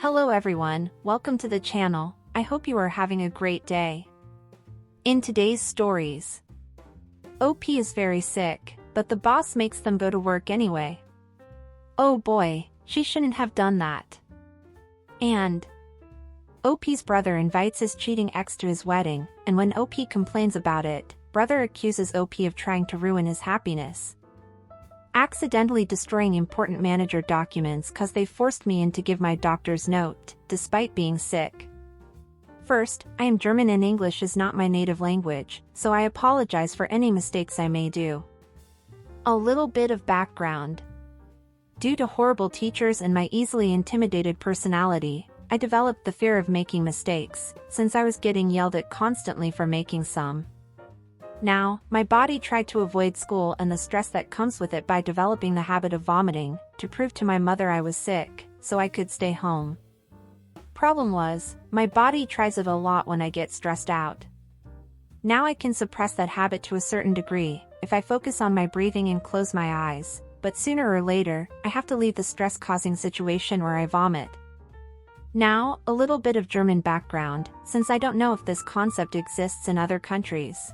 Hello everyone, welcome to the channel. I hope you are having a great day. In today's stories, OP is very sick, but the boss makes them go to work anyway. Oh boy, she shouldn't have done that. And OP's brother invites his cheating ex to his wedding, and when OP complains about it, brother accuses OP of trying to ruin his happiness. Accidentally destroying important manager documents cause they forced me in to give my doctor's note, despite being sick. First, I am German and English is not my native language, so I apologize for any mistakes I may do. A little bit of background. Due to horrible teachers and my easily intimidated personality, I developed the fear of making mistakes, since I was getting yelled at constantly for making some. Now, my body tried to avoid school and the stress that comes with it by developing the habit of vomiting, to prove to my mother I was sick, so I could stay home. Problem was, my body tries it a lot when I get stressed out. Now I can suppress that habit to a certain degree, if I focus on my breathing and close my eyes, but sooner or later, I have to leave the stress-causing situation or I vomit. Now, a little bit of German background, since I don't know if this concept exists in other countries.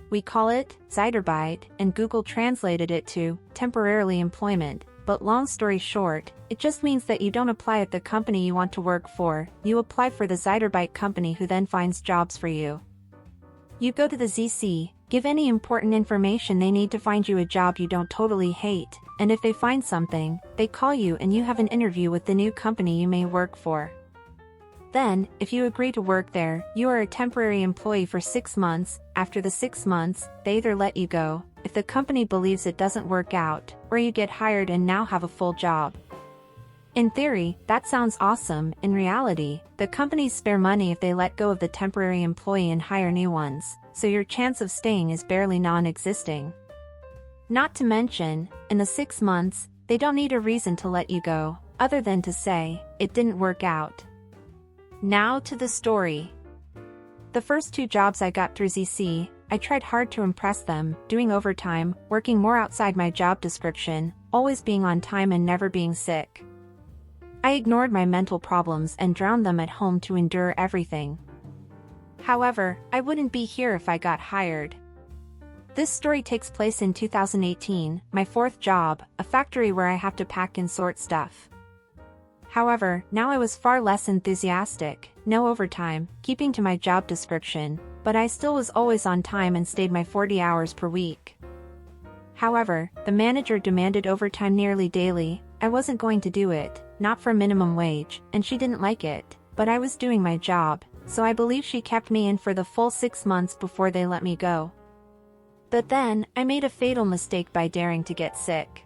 We call it Zeitarbeit, and Google translated it to temporarily employment, but long story short, it just means that you don't apply at the company you want to work for, you apply for the Zeitarbeit company who then finds jobs for you. You go to the ZC, give any important information they need to find you a job you don't totally hate, and if they find something, they call you and you have an interview with the new company you may work for. Then, if you agree to work there, you are a temporary employee for 6 months. After the 6 months, they either let you go, if the company believes it doesn't work out, or you get hired and now have a full job. In theory, that sounds awesome. In reality, the companies spare money if they let go of the temporary employee and hire new ones, so your chance of staying is barely non-existing. Not to mention, in the 6 months, they don't need a reason to let you go, other than to say, it didn't work out. Now to the story. The first 2 jobs I got through ZC, I tried hard to impress them, doing overtime, working more outside my job description, always being on time and never being sick. I ignored my mental problems and drowned them at home to endure everything. However, I wouldn't be here if I got hired. This story takes place in 2018, my 4th job, a factory where I have to pack and sort stuff. However, now I was far less enthusiastic, no overtime, keeping to my job description, but I still was always on time and stayed my 40 hours per week. However, the manager demanded overtime nearly daily. I wasn't going to do it, not for minimum wage, and she didn't like it, but I was doing my job, so I believe she kept me in for the full 6 months before they let me go. But then, I made a fatal mistake by daring to get sick.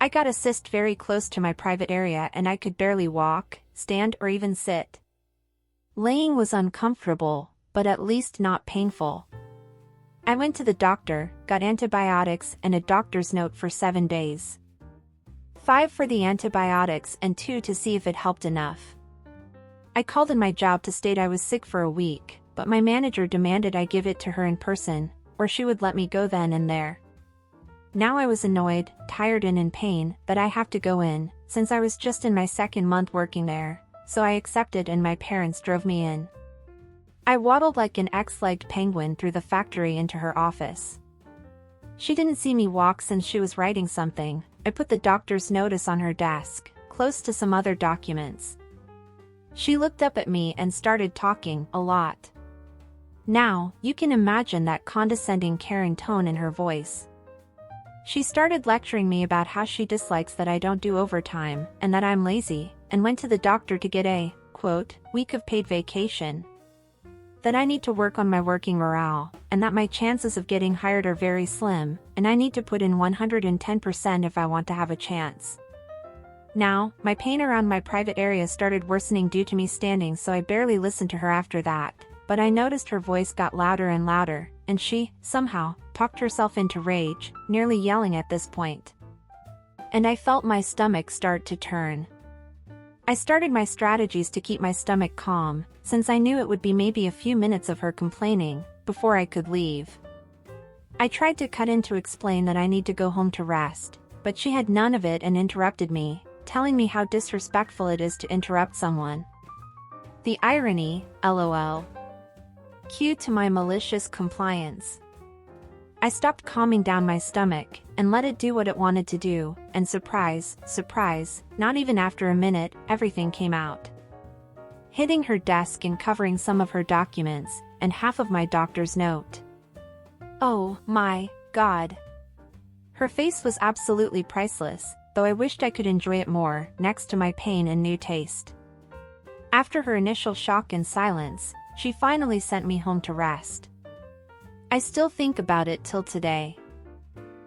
I got a cyst very close to my private area and I could barely walk, stand or even sit. Laying was uncomfortable, but at least not painful. I went to the doctor, got antibiotics and a doctor's note for 7 days. 5 for the antibiotics and 2 to see if it helped enough. I called in my job to state I was sick for a week, but my manager demanded I give it to her in person, or she would let me go then and there. Now I was annoyed, tired and in pain, that I have to go in, since I was just in my 2nd month working there, so I accepted and my parents drove me in. I waddled like an X-legged penguin through the factory into her office. She didn't see me walk since she was writing something. I put the doctor's notice on her desk, close to some other documents. She looked up at me and started talking, a lot. Now, you can imagine that condescending caring tone in her voice. She started lecturing me about how she dislikes that I don't do overtime, and that I'm lazy, and went to the doctor to get a, quote, week of paid vacation. That I need to work on my working morale, and that my chances of getting hired are very slim, and I need to put in 110% if I want to have a chance. Now, my pain around my private area started worsening due to me standing, so I barely listened to her after that, but I noticed her voice got louder and louder, and she, somehow, talked herself into rage, nearly yelling at this point. And I felt my stomach start to turn. I started my strategies to keep my stomach calm, since I knew it would be maybe a few minutes of her complaining, before I could leave. I tried to cut in to explain that I need to go home to rest, but she had none of it and interrupted me, telling me how disrespectful it is to interrupt someone. The irony, lol. Cue to my malicious compliance. I stopped calming down my stomach and let it do what it wanted to do, and surprise, surprise, not even after a minute, everything came out. Hitting her desk and covering some of her documents, and half of my doctor's note. Oh my God. Her face was absolutely priceless, though I wished I could enjoy it more, next to my pain and new taste. After her initial shock and silence, she finally sent me home to rest. I still think about it till today.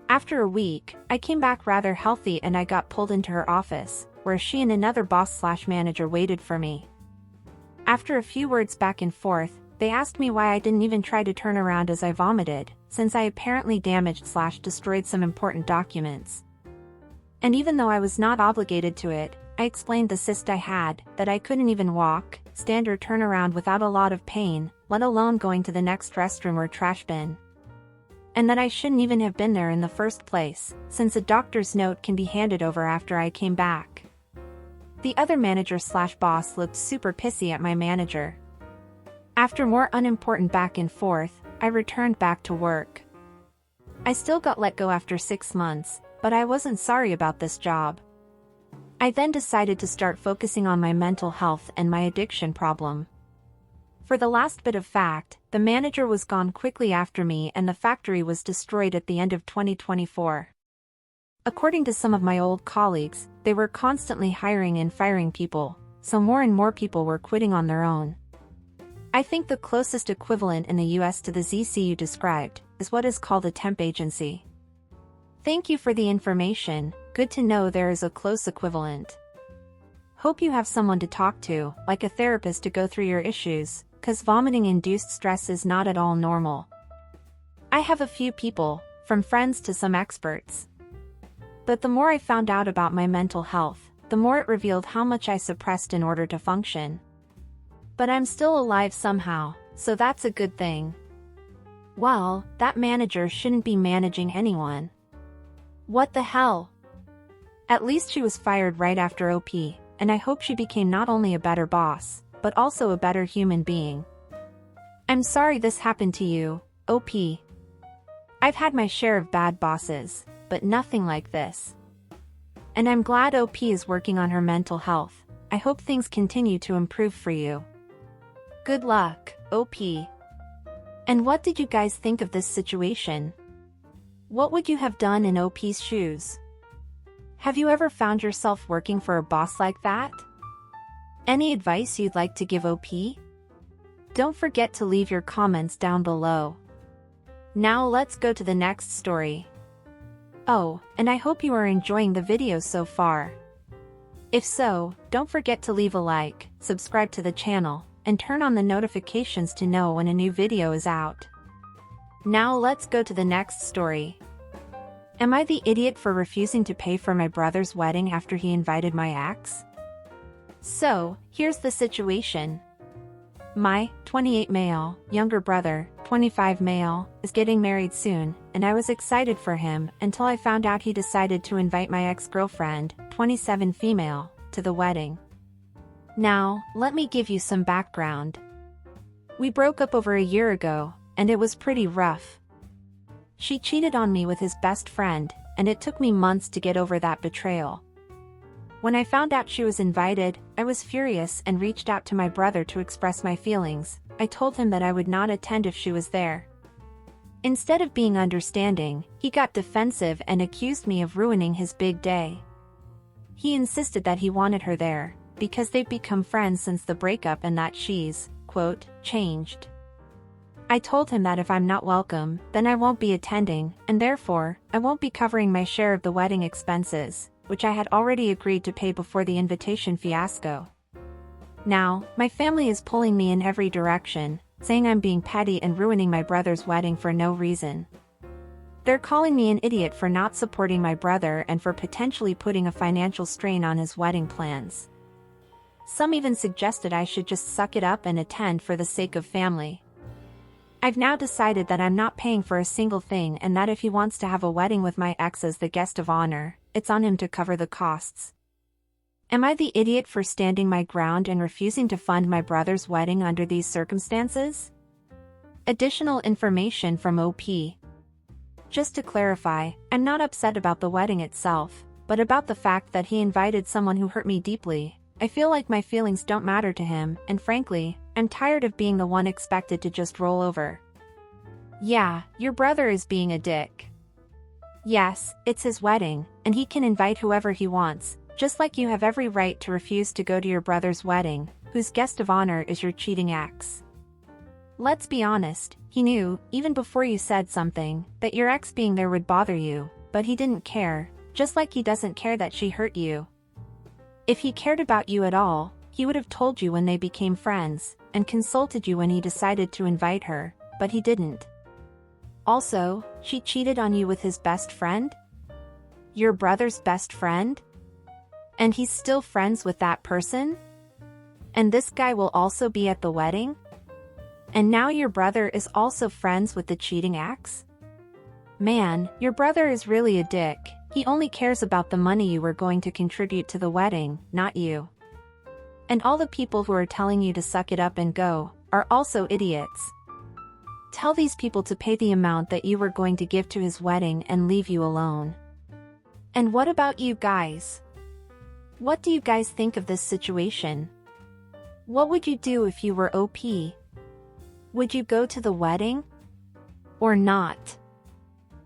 After a week, I came back rather healthy and I got pulled into her office, where she and another boss/manager waited for me. After a few words back and forth, they asked me why I didn't even try to turn around as I vomited, since I apparently damaged/destroyed some important documents. And even though I was not obligated to it, I explained the cyst I had, that I couldn't even walk, stand or turn around without a lot of pain, let alone going to the next restroom or trash bin. And that I shouldn't even have been there in the first place, since a doctor's note can be handed over after I came back. The other manager/boss looked super pissy at my manager. After more unimportant back and forth, I returned back to work. I still got let go after 6 months, but I wasn't sorry about this job. I then decided to start focusing on my mental health and my addiction problem. For the last bit of fact, the manager was gone quickly after me and the factory was destroyed at the end of 2024. According to some of my old colleagues, they were constantly hiring and firing people, so more and more people were quitting on their own. I think the closest equivalent in the US to the ZC you described is what is called a temp agency. Thank you for the information, good to know there is a close equivalent. Hope you have someone to talk to, like a therapist to go through your issues, cause vomiting-induced stress is not at all normal. I have a few people, from friends to some experts. But the more I found out about my mental health, the more it revealed how much I suppressed in order to function. But I'm still alive somehow, so that's a good thing. Well, that manager shouldn't be managing anyone. What the hell? At least she was fired right after OP, and I hope she became not only a better boss, but also a better human being. I'm sorry this happened to you, OP. I've had my share of bad bosses, but nothing like this. And I'm glad OP is working on her mental health. I hope things continue to improve for you. Good luck, OP. And what did you guys think of this situation? What would you have done in OP's shoes? Have you ever found yourself working for a boss like that? Any advice you'd like to give OP? Don't forget to leave your comments down below. Now let's go to the next story. Oh, and I hope you are enjoying the video so far. If so, don't forget to leave a like, subscribe to the channel, and turn on the notifications to know when a new video is out. Now let's go to the next story. Am I the idiot for refusing to pay for my brother's wedding after he invited my ex? So, here's the situation. My 28 male, younger brother, 25 male, is getting married soon, and I was excited for him until I found out he decided to invite my ex-girlfriend, 27 female, to the wedding. Now, let me give you some background. We broke up over a year ago, and it was pretty rough. She cheated on me with his best friend, and it took me months to get over that betrayal. When I found out she was invited, I was furious and reached out to my brother to express my feelings. I told him that I would not attend if she was there. Instead of being understanding, he got defensive and accused me of ruining his big day. He insisted that he wanted her there, because they've become friends since the breakup and that she's, quote, changed. I told him that if I'm not welcome, then I won't be attending, and therefore, I won't be covering my share of the wedding expenses, which I had already agreed to pay before the invitation fiasco. Now, my family is pulling me in every direction, saying I'm being petty and ruining my brother's wedding for no reason. They're calling me an idiot for not supporting my brother and for potentially putting a financial strain on his wedding plans. Some even suggested I should just suck it up and attend for the sake of family. I've now decided that I'm not paying for a single thing and that if he wants to have a wedding with my ex as the guest of honor, it's on him to cover the costs. Am I the idiot for standing my ground and refusing to fund my brother's wedding under these circumstances? Additional information from OP. Just to clarify, I'm not upset about the wedding itself, but about the fact that he invited someone who hurt me deeply. I feel like my feelings don't matter to him, and frankly, I'm tired of being the one expected to just roll over. Yeah, your brother is being a dick. Yes, it's his wedding, and he can invite whoever he wants, just like you have every right to refuse to go to your brother's wedding, whose guest of honor is your cheating ex. Let's be honest, he knew, even before you said something, that your ex being there would bother you, but he didn't care, just like he doesn't care that she hurt you. If he cared about you at all, he would have told you when they became friends, and consulted you when he decided to invite her, but he didn't. Also, she cheated on you with his best friend? Your brother's best friend? And he's still friends with that person? And this guy will also be at the wedding? And now your brother is also friends with the cheating ex? Man, your brother is really a dick. He only cares about the money you were going to contribute to the wedding, not you. And all the people who are telling you to suck it up and go, are also idiots. Tell these people to pay the amount that you were going to give to his wedding and leave you alone. And what about you guys? What do you guys think of this situation? What would you do if you were OP? Would you go to the wedding? Or not?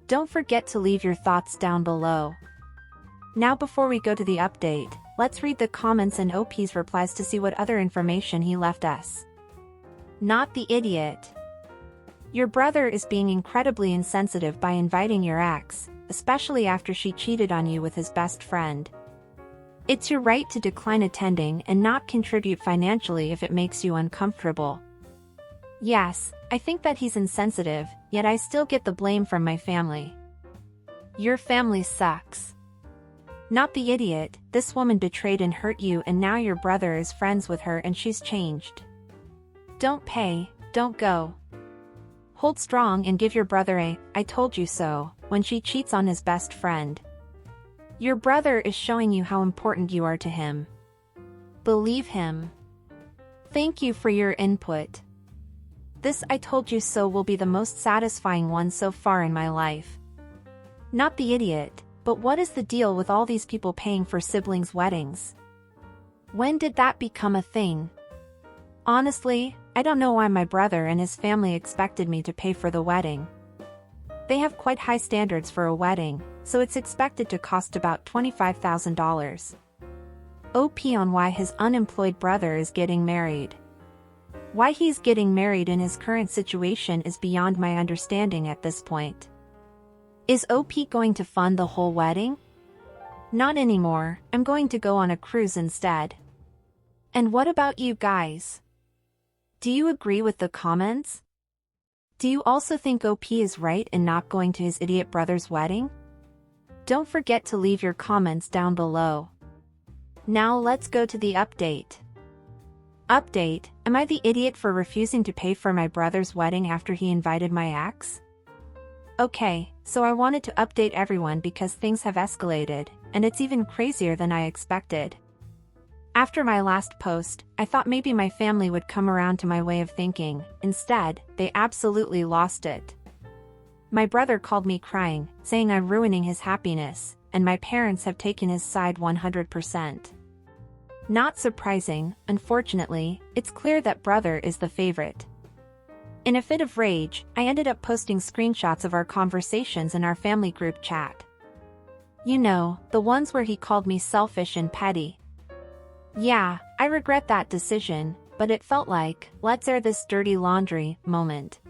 Don't forget to leave your thoughts down below. Now before we go to the update, let's read the comments and OP's replies to see what other information he left us. Not the idiot. Your brother is being incredibly insensitive by inviting your ex, especially after she cheated on you with his best friend. It's your right to decline attending and not contribute financially if it makes you uncomfortable. Yes, I think that he's insensitive, yet I still get the blame from my family. Your family sucks. Not the idiot, this woman betrayed and hurt you and now your brother is friends with her and she's changed. Don't pay, don't go. Hold strong and give your brother a "I told you so" when she cheats on his best friend. Your brother is showing you how important you are to him. Believe him. Thank you for your input. This "I told you so" will be the most satisfying one so far in my life. Not the idiot, but what is the deal with all these people paying for siblings' weddings? When did that become a thing? Honestly, I don't know why my brother and his family expected me to pay for the wedding. They have quite high standards for a wedding, so it's expected to cost about $25,000. OP on why his unemployed brother is getting married. Why he's getting married in his current situation is beyond my understanding at this point. Is OP going to fund the whole wedding? Not anymore, I'm going to go on a cruise instead. And what about you guys? Do you agree with the comments? Do you also think OP is right in not going to his idiot brother's wedding? Don't forget to leave your comments down below. Now let's go to the update. Update: am I the idiot for refusing to pay for my brother's wedding after he invited my ex? Okay, so I wanted to update everyone because things have escalated, and it's even crazier than I expected. After my last post, I thought maybe my family would come around to my way of thinking. Instead, they absolutely lost it. My brother called me crying, saying I'm ruining his happiness, and my parents have taken his side 100%. Not surprising, unfortunately, it's clear that brother is the favorite. In a fit of rage, I ended up posting screenshots of our conversations in our family group chat. You know, the ones where he called me selfish and petty. Yeah, I regret that decision, but it felt like, let's air this dirty laundry moment.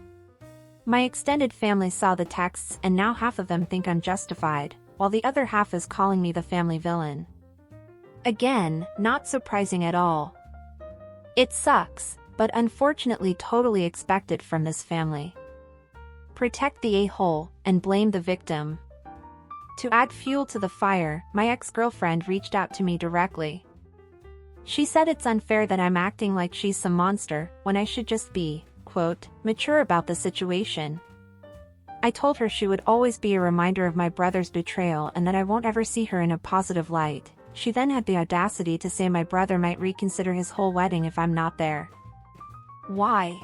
My extended family saw the texts and now half of them think I'm justified, while the other half is calling me the family villain. Again, not surprising at all. It sucks, but unfortunately totally expected from this family. Protect the a-hole, and blame the victim. To add fuel to the fire, my ex-girlfriend reached out to me directly. She said it's unfair that I'm acting like she's some monster, when I should just be, quote, mature about the situation. I told her she would always be a reminder of my brother's betrayal and that I won't ever see her in a positive light. she then had the audacity to say my brother might reconsider his whole wedding if I'm not there. Why?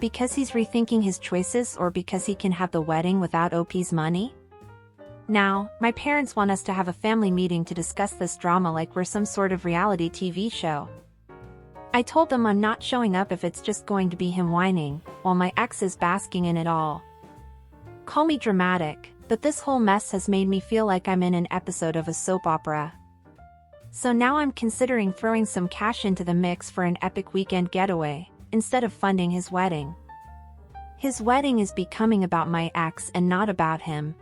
Because he's rethinking his choices or because he can have the wedding without OP's money? Now, my parents want us to have a family meeting to discuss this drama like we're some sort of reality TV show. I told them I'm not showing up if it's just going to be him whining, while my ex is basking in it all. Call me dramatic, but this whole mess has made me feel like I'm in an episode of a soap opera. So now I'm considering throwing some cash into the mix for an epic weekend getaway, instead of funding his wedding. His wedding is becoming about my ex and not about him.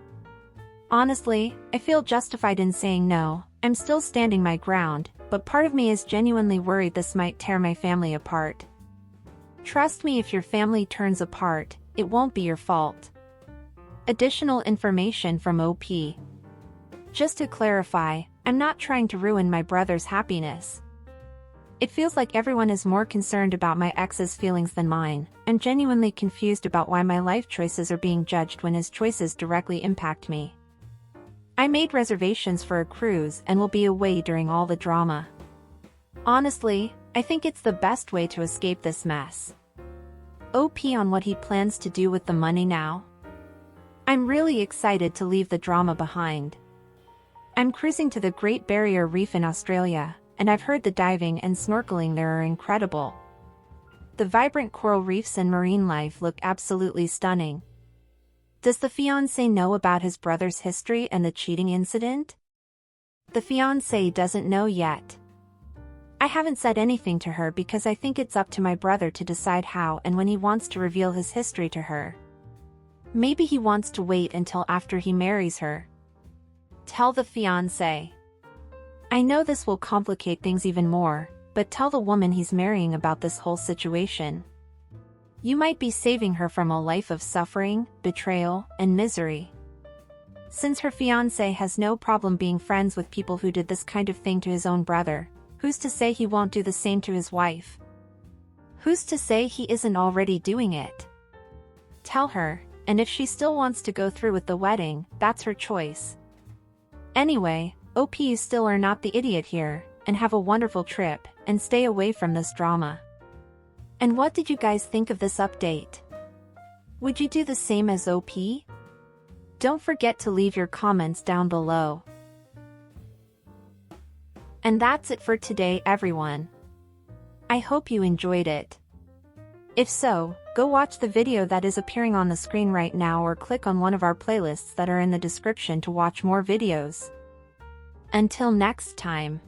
Honestly, I feel justified in saying no. I'm still standing my ground, but part of me is genuinely worried this might tear my family apart. Trust me, if your family turns apart, it won't be your fault. Additional information from OP. Just to clarify, I'm not trying to ruin my brother's happiness. It feels like everyone is more concerned about my ex's feelings than mine. I'm genuinely confused about why my life choices are being judged when his choices directly impact me. I made reservations for a cruise and will be away during all the drama. Honestly, I think it's the best way to escape this mess. OP on what he plans to do with the money now. I'm really excited to leave the drama behind. I'm cruising to the Great Barrier Reef in Australia, and I've heard the diving and snorkeling there are incredible. The vibrant coral reefs and marine life look absolutely stunning. Does the fiancé know about his brother's history and the cheating incident? The fiancé doesn't know yet. I haven't said anything to her because I think it's up to my brother to decide how and when he wants to reveal his history to her. Maybe he wants to wait until after he marries her. Tell the fiancé. I know this will complicate things even more, but tell the woman he's marrying about this whole situation. You might be saving her from a life of suffering, betrayal, and misery. Since her fiancé has no problem being friends with people who did this kind of thing to his own brother, who's to say he won't do the same to his wife? Who's to say he isn't already doing it? Tell her, and if she still wants to go through with the wedding, that's her choice. Anyway, OP, you still are not the idiot here, and have a wonderful trip, and stay away from this drama. And what did you guys think of this update? Would you do the same as OP? Don't forget to leave your comments down below. And that's it for today, everyone. I hope you enjoyed it. If so, go watch the video that is appearing on the screen right now or click on one of our playlists that are in the description to watch more videos. Until next time.